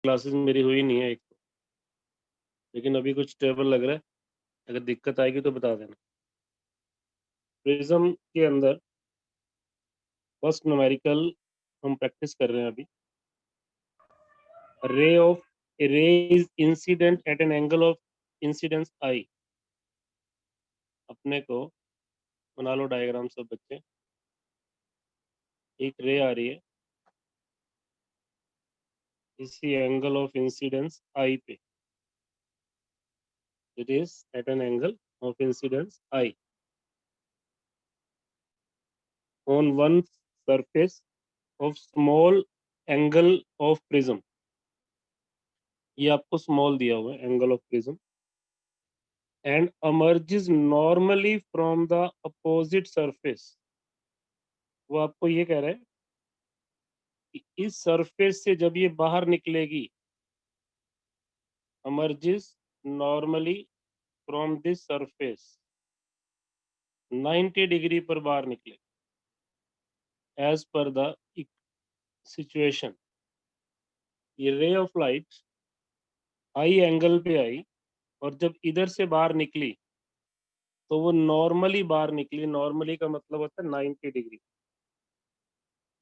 Classes मेरी हुई नहीं है एक तो, लेकिन अभी कुछ स्टेबल लग रहा है। अगर दिक्कत आएगी तो बता देना। प्रिज्म के अंदर फर्स्ट न्यूमेरिकल हम प्रैक्टिस कर रहे हैं अभी। रे of a ray is incident at an angle of incidence i. अपने को बना लो डायग्राम सब बच्चे। एक रे आ रही है इसी एंगल ऑफ इंसिडेंस आई पे। It is at an angle of incidence I on one surface of small angle of prism. ये आपको स्मॉल दिया हुआ है angle of prism. And emerges normally from the opposite surface। वो आपको ये कह रहा है कि इस सरफेस से जब ये बाहर निकलेगी, emerges normally from this surface, 90 degree पर बाहर निकले एज पर द सिचुएशन। ये ray of light I angle पे आई और जब इधर से बाहर निकली तो वो नॉर्मली बाहर निकली। नॉर्मली का मतलब होता है 90 डिग्री।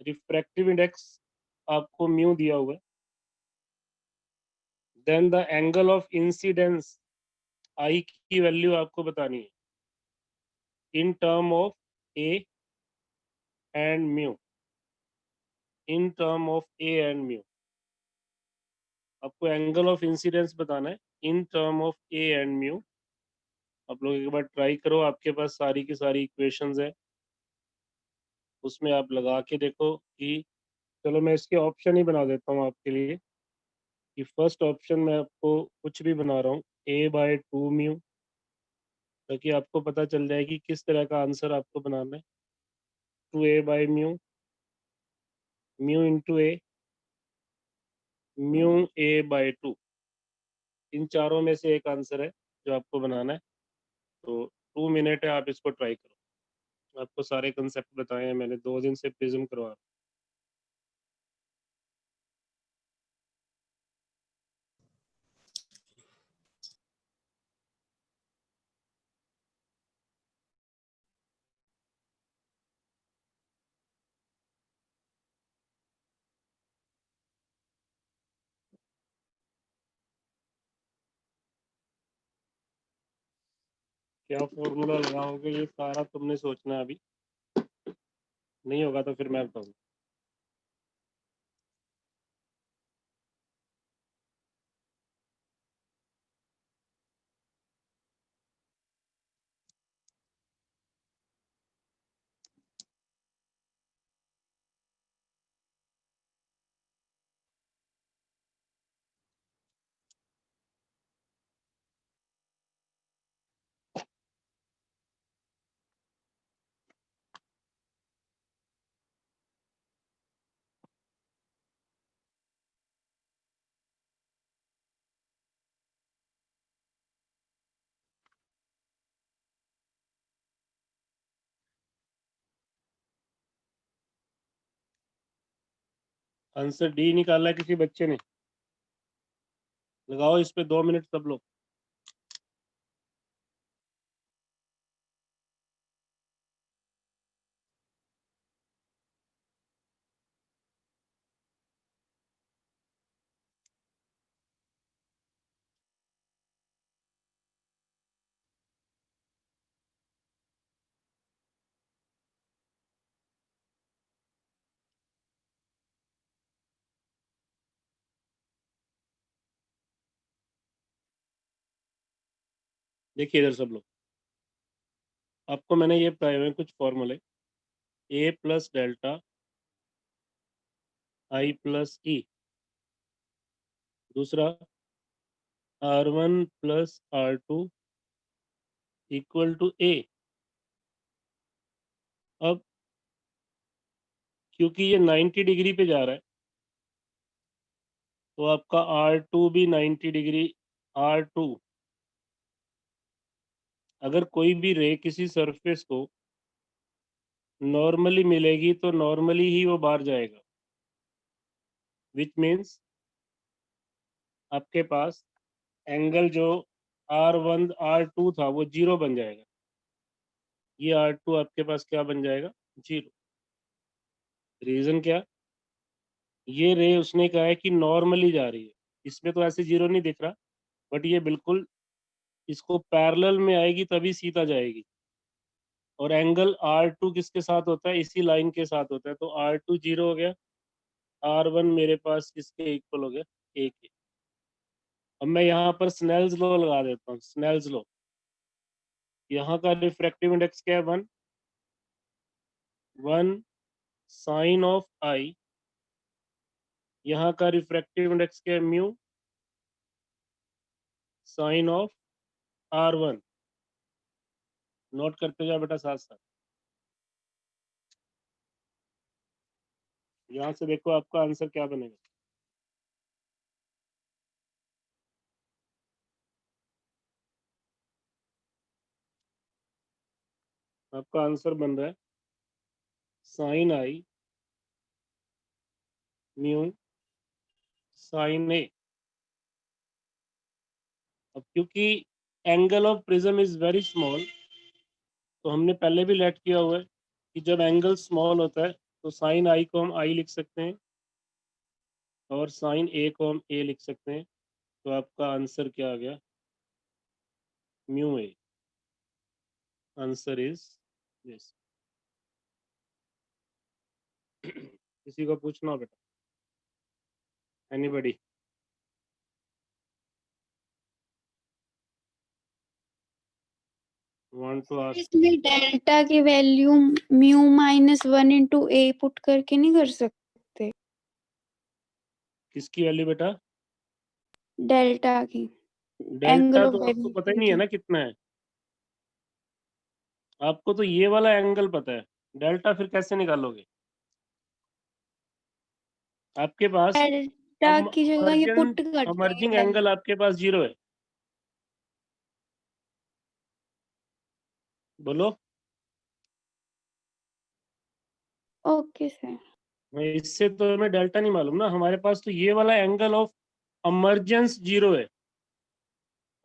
रिफ्रैक्टिव इंडेक्स आपको म्यू दिया हुआ है। Then the angle of incidence i की वैल्यू आपको बतानी है in term of A and mu. In term of A and mu आपको एंगल ऑफ इंसिडेंस बताना है in term of A and mu. आप लोग एक बार ट्राई करो, आपके पास सारी की सारी इक्वेशंस है, उसमें आप लगा के देखो कि चलो मैं इसके ऑप्शन ही बना देता हूँ आपके लिए कि फर्स्ट ऑप्शन में आपको कुछ भी बना रहा हूँ A/2 म्यू, ताकि आपको पता चल जाए कि किस तरह का आंसर आपको बनाना है। 2A/म्यू, म्यू इंटू ए, म्यू A/2। इन चारों में से एक आंसर है जो आपको बनाना है। तो 2 मिनट है, आप इसको ट्राई करो। आपको सारे कंसेप्ट बताए हैं मैंने, 2 दिन से प्रिज्म करवा। क्या फॉर्मूला लगाओगे ये सारा तुमने सोचना है अभी। नहीं होगा तो फिर मैं बताऊँ। आंसर डी निकाला है किसी बच्चे ने? लगाओ इस पे 2 मिनट सब लोग। देखिए इधर सब लोग, आपको मैंने ये बताए हुए हैं कुछ फॉर्मूले। ए प्लस डेल्टा आई प्लस ई। दूसरा R1 plus R2 equal to ए। अब क्योंकि ये 90 डिग्री पे जा रहा है तो आपका R2 भी 90 डिग्री। R2, अगर कोई भी रे किसी सरफेस को नॉर्मली मिलेगी तो नॉर्मली ही वो बाहर जाएगा, विच मीन्स आपके पास एंगल जो R1 R2 था वो 0 बन जाएगा। ये R2 आपके पास क्या बन जाएगा? 0। रीजन क्या? ये रे उसने कहा है कि नॉर्मली जा रही है, इसमें तो ऐसे 0 नहीं दिख रहा, बट ये बिल्कुल इसको पैरेलल में आएगी तभी सीधा जाएगी। और एंगल R2 किसके साथ होता है? इसी लाइन के साथ होता है, तो R2 0 हो गया, R1 मेरे पास किसके इक्वल हो गया? 1 के। अब मैं यहाँ पर स्नेल्स लॉ लगा देता हूँ। स्नेल्स लॉ, यहाँ का रिफ्रैक्टिव इंडेक्स क्या है? 1 साइन ऑफ आई। यहाँ का रिफ्रैक्टिव इंडेक्स क्या है? Mu sign of R1। Note करते जाओ बेटा साथ साथ। यहाँ से देखो आपका आंसर क्या बनेगा। आपका आंसर बन रहा है साइन आई म्यू साइन ए। अब क्योंकि angle of prism is very small, तो हमने पहले भी लेट किया हुआ है कि जब एंगल स्मॉल होता है तो साइन आई को हम आई लिख सकते हैं और साइन ए को हम ए लिख सकते हैं। तो आपका आंसर क्या आ गया? Mu A. Answer is this. किसी को पूछना हो बेटा? एनीबडी? Want to ask? इसमें डेल्टा की वैल्यू म्यू -1 × A पुट करके नहीं कर सकते? किसकी वैल्यू बेटा? डेल्टा की, डेल्टा एंगल ऑफ तो आपको पता ही डेविएशन नहीं है की। ना कितना है। आपको तो ये वाला एंगल पता है, डेल्टा फिर कैसे निकालोगे? आपके पास डेल्टा की जगह ये पुट करते अमर्जिंग हैं। एंगल आपके पास 0 है। बोलो। Okay sir. इससे तो हमें डेल्टा नहीं मालूम ना, हमारे पास तो ये वाला एंगल ऑफ अमर्जेंस 0 है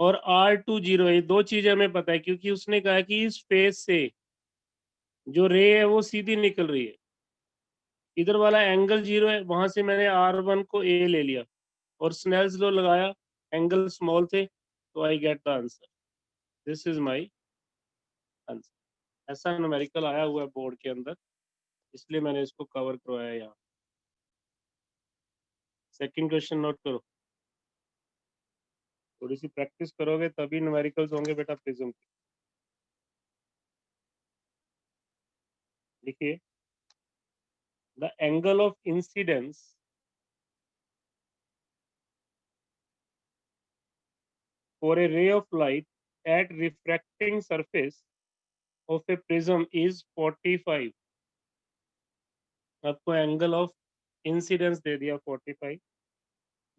और R2 0 है। ये दो चीजें हमें पता है क्योंकि उसने कहा कि इस फेस से जो रे है वो सीधी निकल रही है। इधर वाला एंगल 0 है, वहां से मैंने R1 को A ले लिया और स्नेल्स लॉ लगाया, एंगल स्मॉल थे, तो I get the answer. This is my answer. ऐसा न्यूमेरिकल आया हुआ है बोर्ड के अंदर, इसलिए मैंने इसको कवर करवाया यहाँ। सेकंड क्वेश्चन नोट करो। थोड़ी सी प्रैक्टिस करोगे तभी न्यूमेरिकल्स होंगे बेटा प्रिज्म के। देखिए, the angle of incidence for a ray of light at refracting surface of a prism is 45। आपको एंगल ऑफ इंसिडेंस दे दिया 45।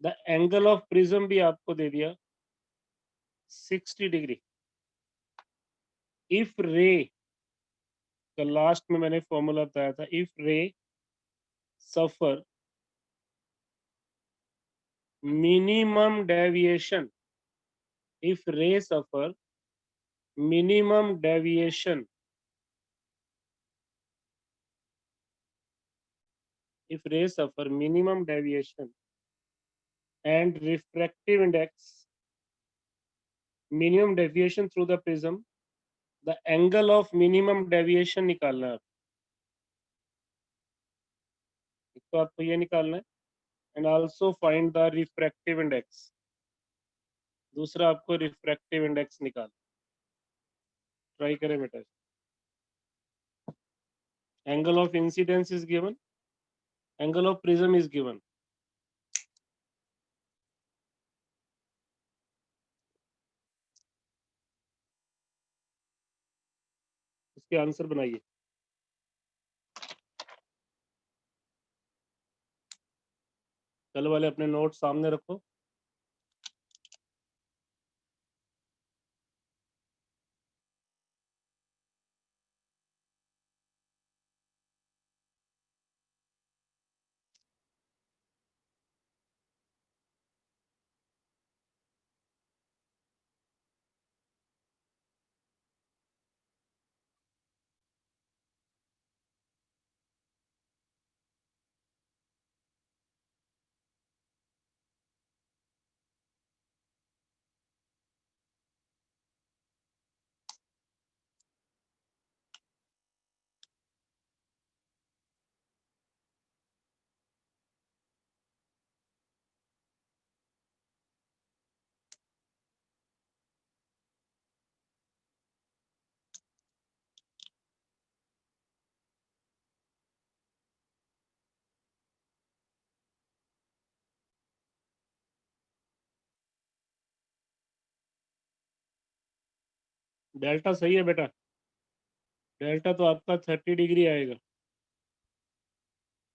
द एंगल ऑफ प्रिज्म भी आपको दे दिया 60 डिग्री। इफ रे का लास्ट में मैंने फॉर्मूला बताया था, if ray suffer minimum deviation, if ray suffer minimum deviation, if ray suffer minimum deviation and refractive index minimum deviation through the prism, the angle of minimum deviation निकालना है। एक तो आपको ये निकालना है and also find the refractive index। दूसरा आपको refractive index निकाल, ट्राई करें बेटा। angle of incidence is given, angle of prism is given। उसके आंसर बनाइए। कल वाले अपने नोट सामने रखो। डेल्टा सही है बेटा, डेल्टा तो आपका 30 डिग्री आएगा।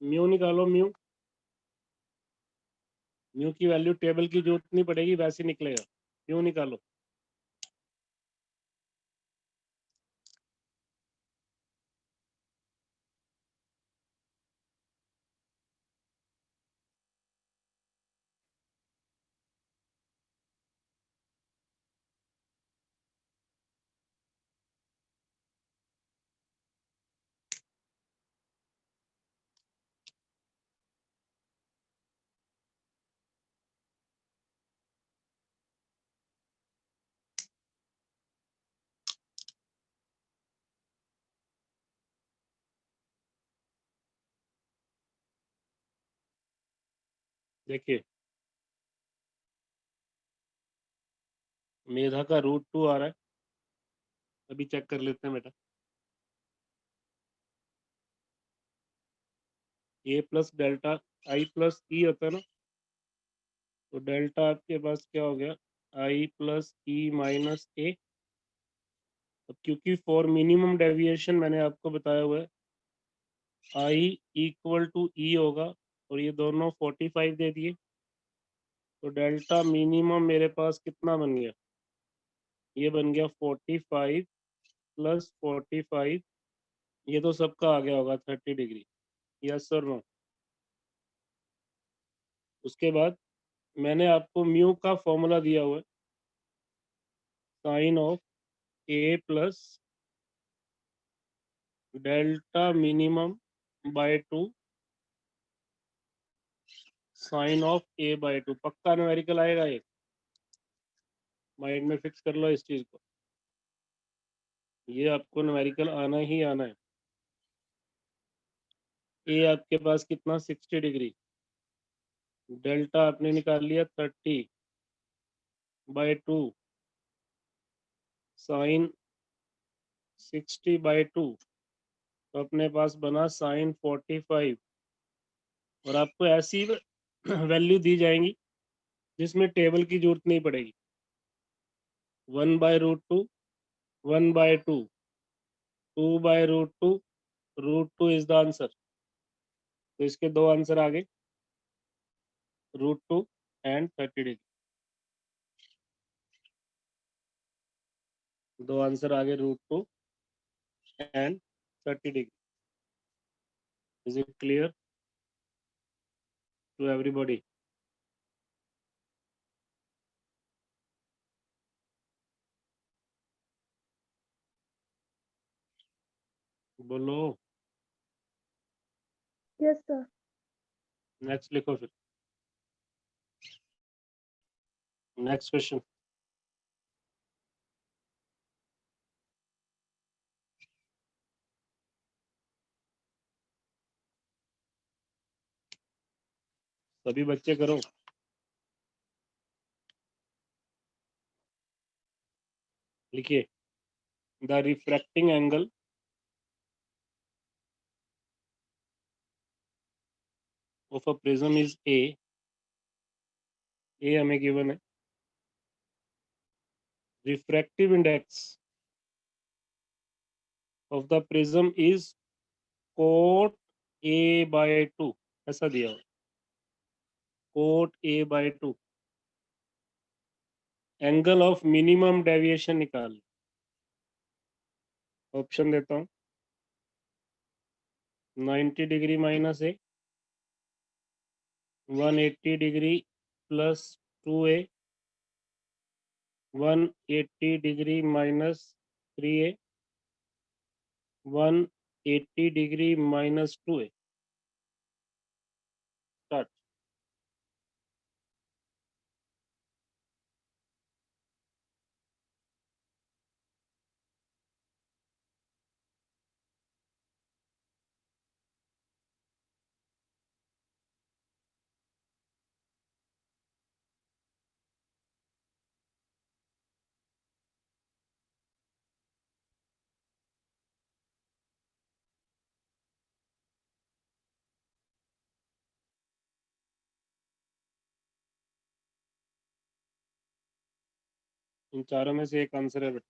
म्यू निकालो, म्यू म्यू की वैल्यू टेबल की जरूरत नहीं पड़ेगी, वैसे निकलेगा। म्यू निकालो। देखिए मेधा का √2 आ रहा है, अभी चेक कर लेते हैं बेटा। ए प्लस डेल्टा आई प्लस ई होता है ना, तो डेल्टा आपके पास क्या हो गया, आई प्लस ई माइनस ए। अब क्योंकि फॉर मिनिमम डेविएशन मैंने आपको बताया हुआ है आई इक्वल टू ई होगा, और ये दोनों 45 दे दिए, तो डेल्टा मिनिमम मेरे पास कितना बन गया, ये बन गया 45 प्लस 45, ये तो सबका आ गया होगा 30 डिग्री। यस और नो। उसके बाद मैंने आपको म्यू का फॉर्मूला दिया हुआ है, sine of A plus delta minimum by 2 sine of A by 2। पक्का न्यूमेरिकल आएगा ये, माइंड में फिक्स कर लो इस चीज को, ये आपको न्यूमेरिकल आना ही आना है। ए आपके पास कितना 60 डिग्री, डेल्टा आपने निकाल लिया 30/2 साइन 60/2, तो अपने पास बना साइन 45। और आपको ऐसी वैल्यू दी जाएंगी जिसमें टेबल की जरूरत नहीं पड़ेगी। 1/√2, 1/2, 2/√2, √2 इज द आंसर। तो इसके दो आंसर आ गए, √2 एंड 30 डिग्री। दो आंसर आ गए, √2 and 30 degree. Is it clear to everybody? बोलो। Yes sir. नेक्स्ट लिखो फिर, नेक्स्ट क्वेश्चन। सभी बच्चे करो। लिखिए, the refracting angle of a prism is A हमें गिवन है। Refractive index of the prism is cot A/2, ऐसा दिया हुआ, cot A/2। Angle of minimum deviation निकाल, ऑप्शन देता हूँ, 90 degree minus A, 180 degree plus 2a, 180 degree minus 3a, 180 degree minus 2a। Start. इन चारों में से एक आंसर है बेटा।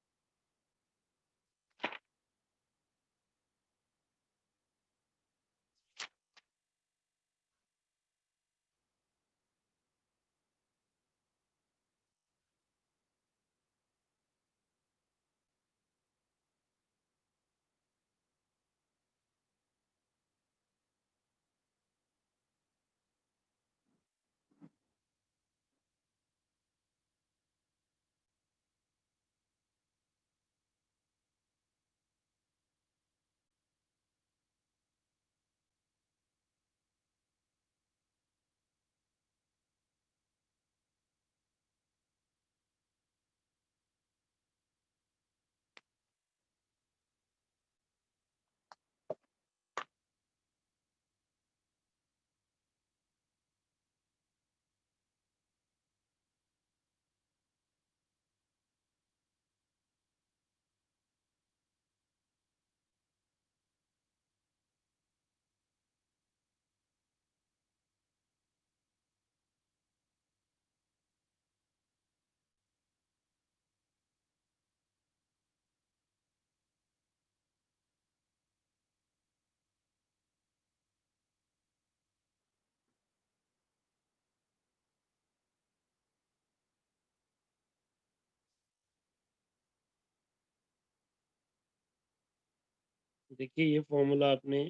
देखिए ये फॉर्मूला आपने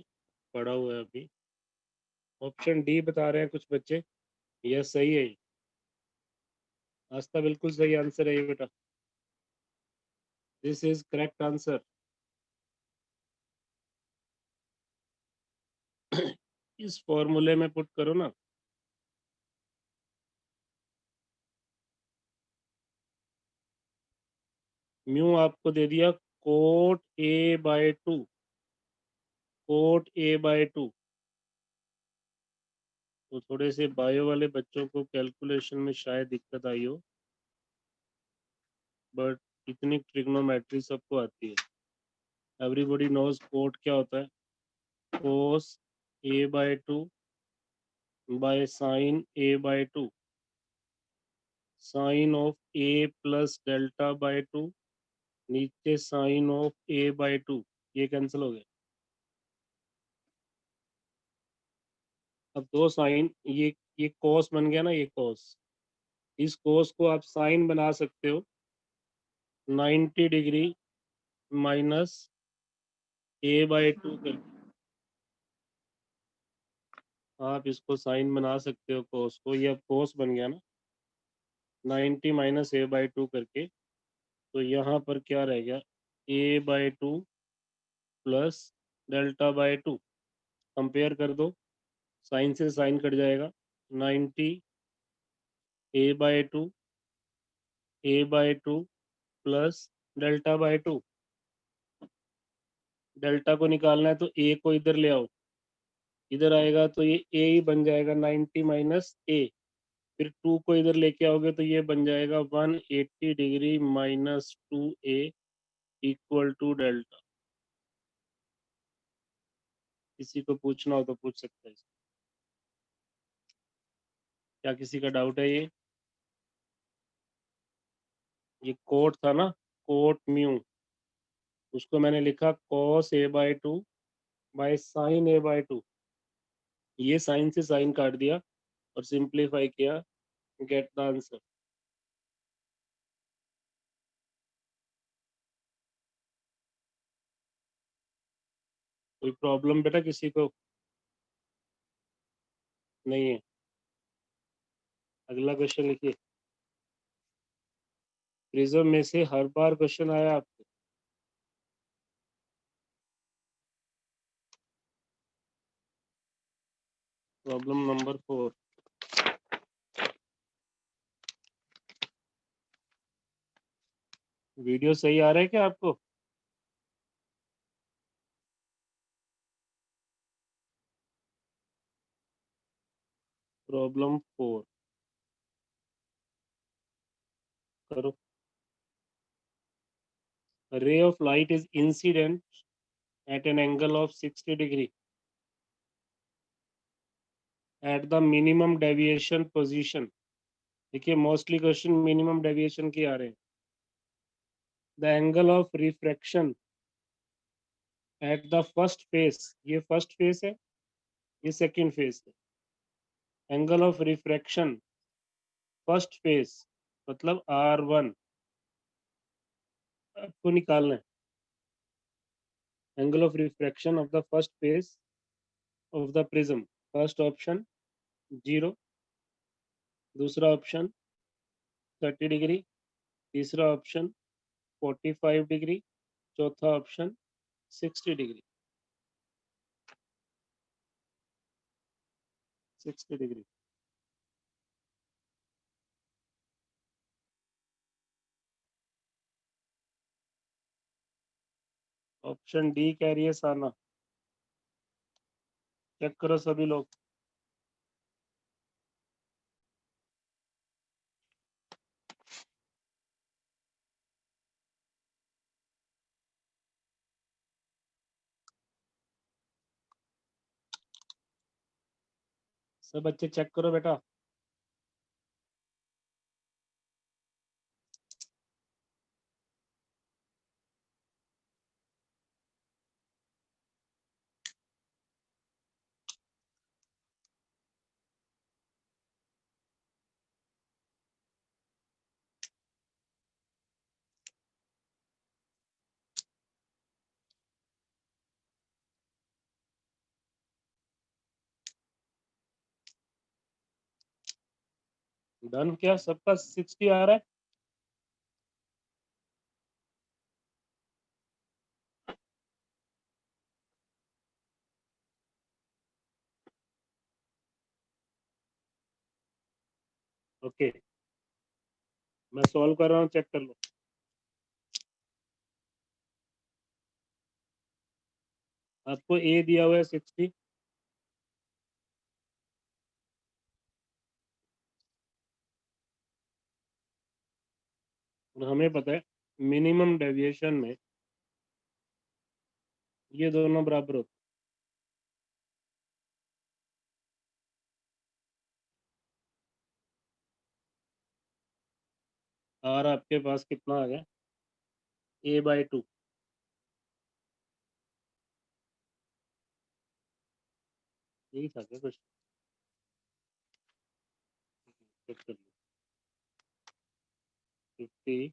पढ़ा हुआ है अभी। ऑप्शन डी बता रहे हैं कुछ बच्चे। यस सही है। आस्था बिल्कुल सही आंसर है ये बेटा। This is correct answer. इस फॉर्मूले में पुट करो ना। म्यू आपको दे दिया cot A by 2। Cot A by 2। तो थोड़े से बायो वाले बच्चों को कैलकुलेशन में शायद दिक्कत आई हो, बट इतनी ट्रिग्नोमेट्री सबको आती है। एवरीबॉडी नोज कोट क्या होता है। Cos A by 2 by sine A by 2। Sine of A plus delta by 2, नीचे साइन ऑफ ए बाय 2। ये कैंसिल हो गया। अब दो साइन, ये कॉस बन गया ना, ये कॉस। इस कॉस को आप साइन बना सकते हो 90 डिग्री माइनस ए बाय 2 करके। आप इसको साइन बना सकते हो कॉस को। ये अब कॉस बन गया ना 90 माइनस ए बाय 2 करके। तो यहाँ पर क्या रह गया, A by 2 plus delta by 2। Compare कर दो, साइन से साइन कट जाएगा। 90 A by 2, A by 2 plus delta by 2। Delta को निकालना है तो ए को इधर ले आओ, इधर आएगा तो ये ए ही बन जाएगा 90 माइनस ए। फिर 2 को इधर लेके आओगे तो ये बन जाएगा 180 degree minus 2a equal to delta. किसी को पूछना हो तो पूछ सकता है। क्या किसी का डाउट है ये कोट था ना, कोट म्यू, उसको मैंने लिखा cos A by 2 by sine A by 2। ये साइन से साइन काट दिया और सिंप्लीफाई किया, गेट द आंसर। कोई प्रॉब्लम बेटा किसी को नहीं है? अगला क्वेश्चन लिखिए। प्रिज्म में से हर बार क्वेश्चन आया आपको? Problem number 4। वीडियो सही आ रहा है क्या आपको? प्रॉब्लम 4 करो। A ray of light is incident at an angle of 60 degree at the minimum deviation position। देखिए मोस्टली क्वेश्चन मिनिमम डेविएशन के आ रहे हैं। The angle of refraction at the first face, ये फर्स्ट फेस है, ये second face है। Angle of refraction first face मतलब R1 आपको निकालना है। Angle of refraction of the first face of the prism. First option 0, दूसरा ऑप्शन 30 डिग्री, तीसरा ऑप्शन 45 डिग्री, चौथा option 60 degree. 60 degree. Option D कह रही है साना। चेक करो सभी लोग। सब बच्चे चेक करो बेटा। डन। क्या सबका 60 आ रहा है? ओके, मैं सॉल्व कर रहा हूँ, चेक कर लो। आपको ए दिया हुआ है 60, और हमें पता है मिनिमम डेविएशन में ये दोनों बराबर होते हैं। और आपके पास कितना आ गया? a/2। यही था क्या कुछ? चेक कर लो। 53।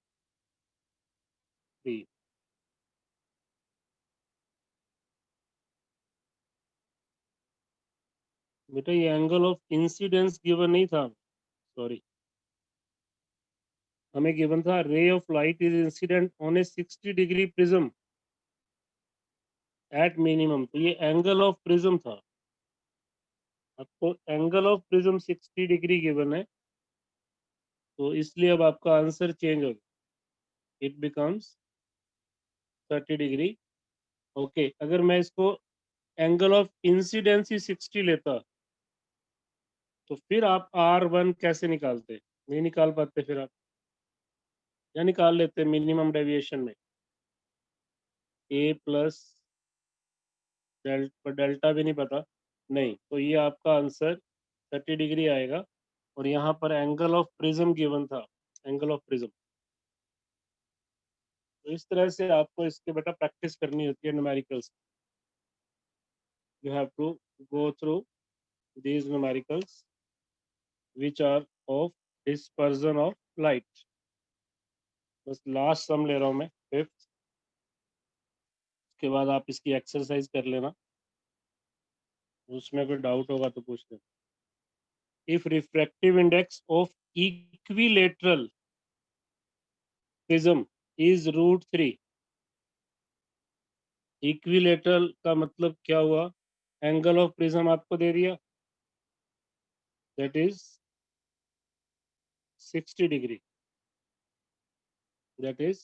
बेटा ये एंगल ऑफ इंसिडेंस गिवन नहीं था, सॉरी। हमें गिवन था ray of light is incident on A 60 degree prism at minimum, तो ये एंगल ऑफ प्रिज्म था। आपको angle of prism 60 degree given है, तो इसलिए अब आपका आंसर चेंज हो गया, इट बिकम्स 30 डिग्री। ओके, अगर मैं इसको एंगल ऑफ इंसिडेंसी 60 लेता तो फिर आप R1 कैसे निकालते? नहीं निकाल पाते फिर आप, या निकाल लेते मिनिमम डेविएशन में a प्लस डेल्टा भी नहीं पता, नहीं, तो ये आपका आंसर 30 डिग्री आएगा। और यहाँ पर एंगल ऑफ प्रिज्म गिवन था, एंगल ऑफ प्रिज्म। तो इस तरह से आपको इसके बेटा प्रैक्टिस करनी होती है numericals. You have to go through these numericals which are of dispersion of light। बस लास्ट सम ले रहा हूँ मैं, फिफ्थ। उसके बाद आप इसकी एक्सरसाइज कर लेना, उसमें कोई डाउट होगा तो पूछ लेना। If refractive index of equilateral prism is √3। Equilateral का मतलब क्या हुआ? एंगल ऑफ प्रिज्म आपको दे दिया, that is 60 degree, that is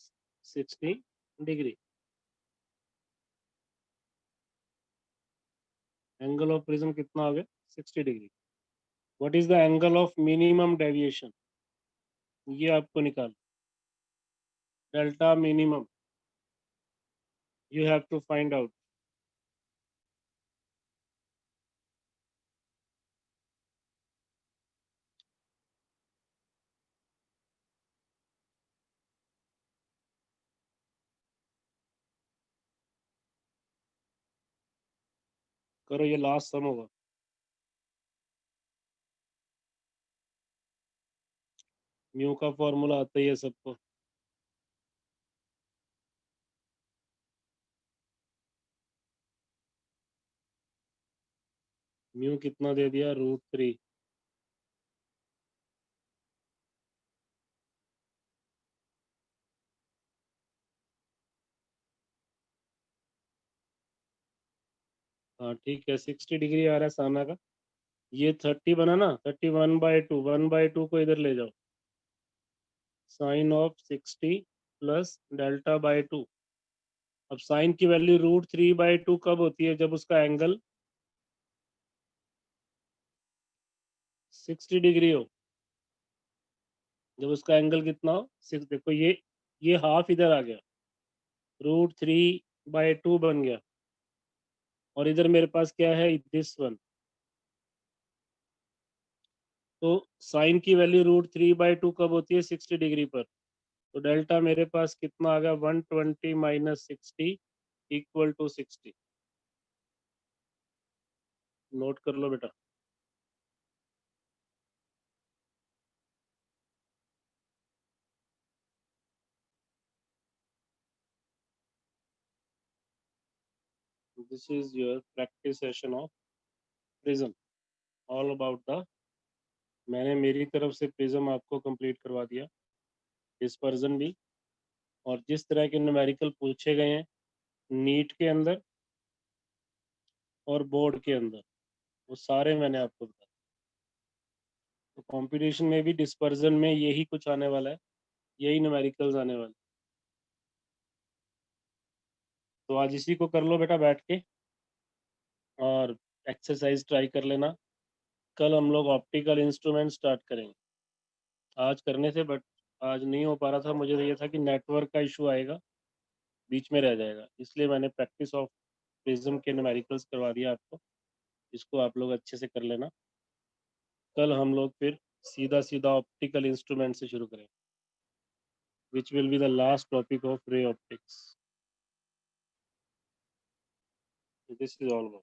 60 degree. Angle of prism कितना हो गया? 60 degree. What is the angle of minimum deviation? ये आपको निकाल, delta minimum you have to find out. करो, ये लास्ट सम होगा। म्यू का फॉर्मूला आता ही है सबको। म्यू कितना दे दिया? √3। हाँ ठीक है, 60 डिग्री आ रहा है सामने का। ये 30 बना ना, 30 1/2, 1/2 को इधर ले जाओ, साइन ऑफ 60 प्लस डेल्टा/2। अब साइन की वैल्यू √3/2 कब होती है? जब उसका एंगल 60 डिग्री हो। जब उसका एंगल कितना हो? 6। देखो ये हाफ इधर आ गया, √3/2 बन गया, और इधर मेरे पास क्या है? This one. तो साइन की वैल्यू √3/2 कब होती है? 60 डिग्री पर। तो डेल्टा मेरे पास कितना आ गया? 120 माइनस 60 इक्वल टू 60। नोट कर लो बेटा। This is your practice session of prism, all about the मैंने मेरी तरफ से प्रिज्म आपको कंप्लीट करवा दिया, डिस्पर्जन भी, और जिस तरह के न्यूमेरिकल पूछे गए हैं नीट के अंदर और बोर्ड के अंदर, वो सारे मैंने आपको बताया। तो कंपटीशन में भी डिस्पर्जन में यही कुछ आने वाला है, यही न्यूमेरिकल्स आने वाले। तो आज इसी को कर लो बेटा बैठ के, और एक्सरसाइज ट्राई कर लेना। कल हम लोग ऑप्टिकल इंस्ट्रूमेंट स्टार्ट करेंगे। आज करने थे बट आज नहीं हो पा रहा था, मुझे तो ये था कि नेटवर्क का इशू आएगा, बीच में रह जाएगा, इसलिए मैंने प्रैक्टिस ऑफ प्रिज्म के न्यूमेरिकल्स करवा दिया आपको। इसको आप लोग अच्छे से कर लेना। कल हम लोग फिर सीधा सीधा ऑप्टिकल इंस्ट्रूमेंट से शुरू करेंगे, which will be the last topic of ray optics. This is all.